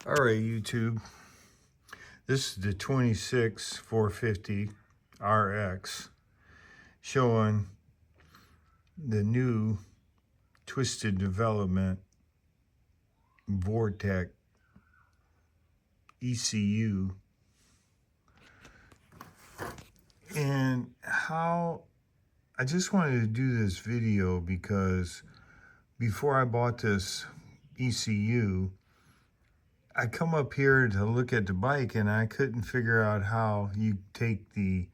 All right, YouTube. This is the 26 450 RX showing the new Twisted Development Vortec ECU, and how I just wanted to do this video because before I bought this ECU, I come up here to look at the bike and I couldn't figure out how you take the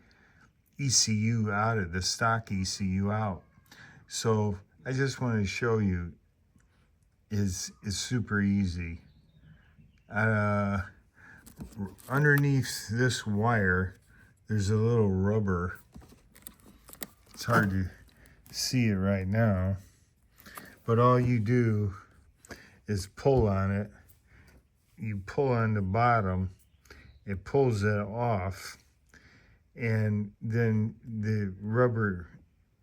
ECU out of the stock ECU out. So I just wanted to show you it's super easy. Underneath this wire, there's a little rubber. It's hard to see it right now, but all you do is pull on it. You pull on the bottom, it pulls it off, and then the rubber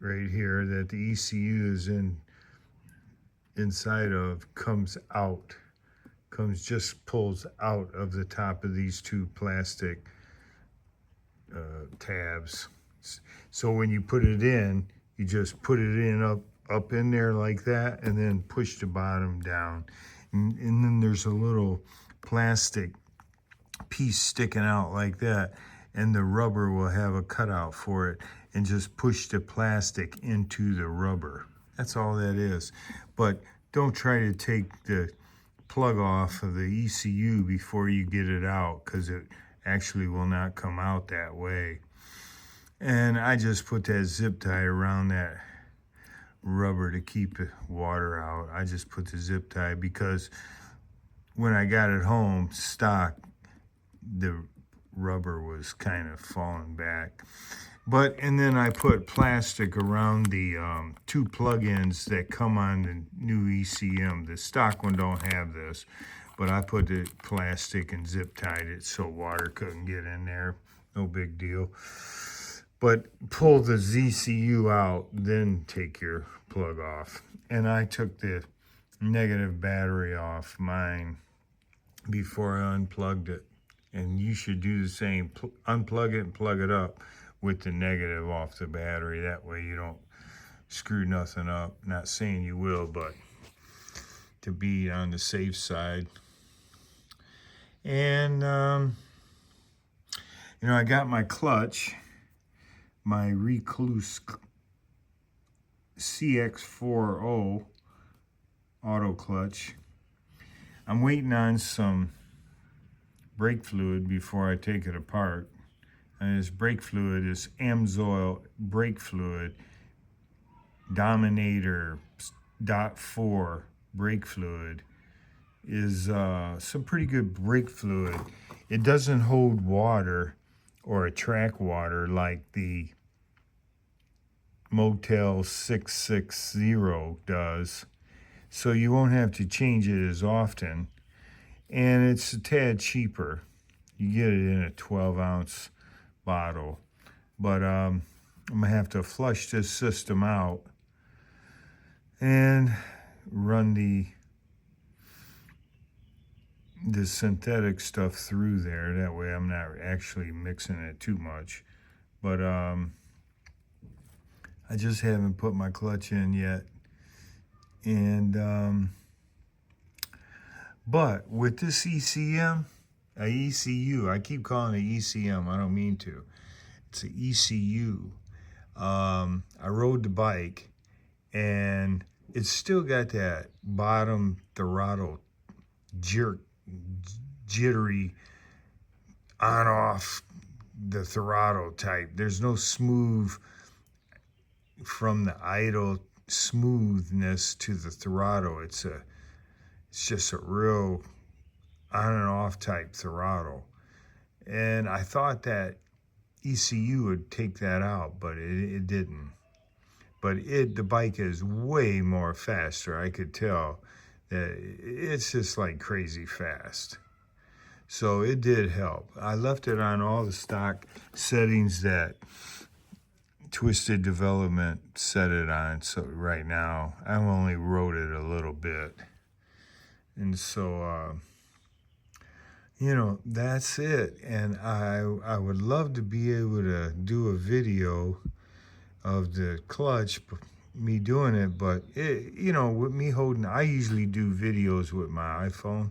right here that the ECU is inside of pulls out of the top of these two plastic tabs. So when you put it in, you just put it in up in there like that, and then push the bottom down, and then there's a little plastic piece sticking out like that, and the rubber will have a cutout for it, and just push the plastic into the rubber. That's all that is. But don't try to take the plug off of the ECU before you get it out, because it actually will not come out that way. And I just put that zip tie around that rubber to keep the water out. I just put the zip tie because when I got it home stock, the rubber was kind of falling back. And then I put plastic around the two plug-ins that come on the new ECM. The stock one don't have this, but I put the plastic and zip tied it so water couldn't get in there. No big deal. But pull the ECU out, then take your plug off. And I took the negative battery off mine before I unplugged it. And you should do the same. Unplug it and plug it up with the negative off the battery. That way you don't screw nothing up. Not saying you will, but to be on the safe side. And, I got my clutch, my Recluse CX40 auto clutch. I'm waiting on some brake fluid before I take it apart. And this brake fluid is Amsoil brake fluid, Dominator .4 brake fluid. Is some pretty good brake fluid. It doesn't hold water or attract water like the Motel 660 does, so you won't have to change it as often, and it's a tad cheaper. You get it in a 12-ounce bottle. But I'm gonna have to flush this system out and run the synthetic stuff through there. That way I'm not actually mixing it too much. But I just haven't put my clutch in yet. And but with this ECU, I keep calling it ECM, I don't mean to. It's an ECU. I rode the bike and it's still got that bottom throttle jittery on off the throttle type. There's no smooth from the idle smoothness to the throttle. It's just a real on and off type throttle. And I thought that ECU would take that out, but it didn't. But the bike is way more faster. I could tell that it's just like crazy fast. So it did help. I left it on all the stock settings that Twisted Development set it on. So right now, I've only rode it a little bit. And so you know, that's it. And I would love to be able to do a video of the clutch, me doing it, but you know, with me holding, I usually do videos with my iPhone,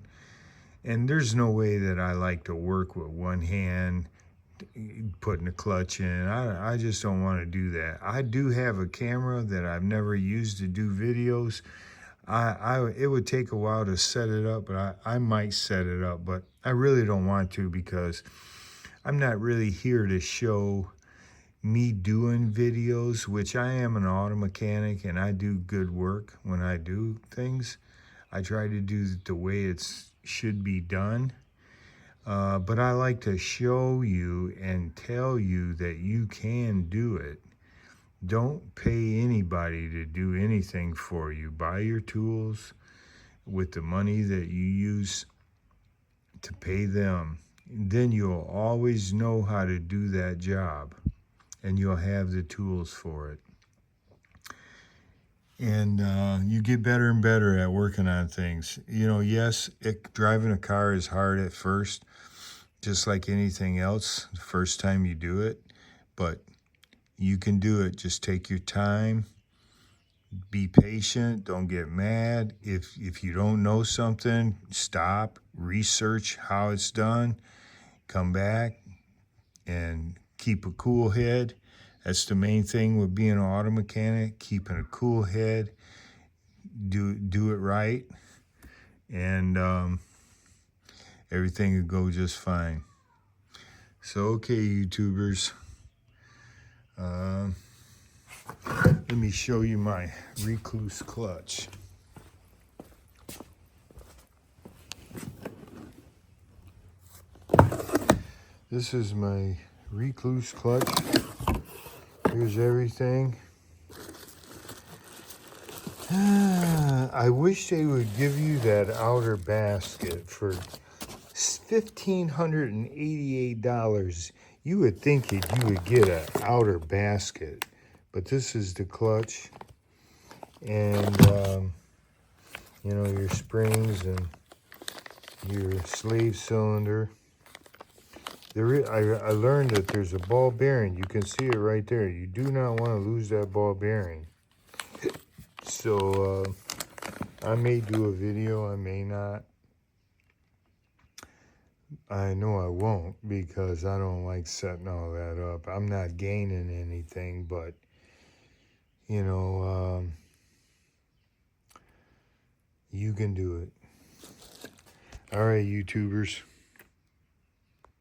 and there's no way that I like to work with one hand putting the clutch in. I just don't want to do that. I do have a camera that I've never used to do videos. It would take a while to set it up, but I might set it up, but I really don't want to because I'm not really here to show me doing videos, which I am an auto mechanic and I do good work when I do things. I try to do it the way it should be done. But I like to show you and tell you that you can do it. Don't pay anybody to do anything for you. Buy your tools with the money that you use to pay them. Then you'll always know how to do that job and you'll have the tools for it. And you get better and better at working on things. You know, yes, driving a car is hard at first, just like anything else, the first time you do it, but you can do it. Just take your time, be patient, don't get mad. If you don't know something, stop, research how it's done, come back, and keep a cool head. That's the main thing with being an auto mechanic, keeping a cool head, do it right, and everything will go just fine. So, okay, YouTubers, let me show you my recluse clutch. This is my recluse clutch. Here's everything. I wish they would give you that outer basket for $1,588. You would think that you would get an outer basket, but this is the clutch, and you know, your springs and your slave cylinder. I learned that there's a ball bearing. You can see it right there. You do not want to lose that ball bearing. So I may do a video, I may not. I know I won't because I don't like setting all that up. I'm not gaining anything, but you know, you can do it. All right, YouTubers.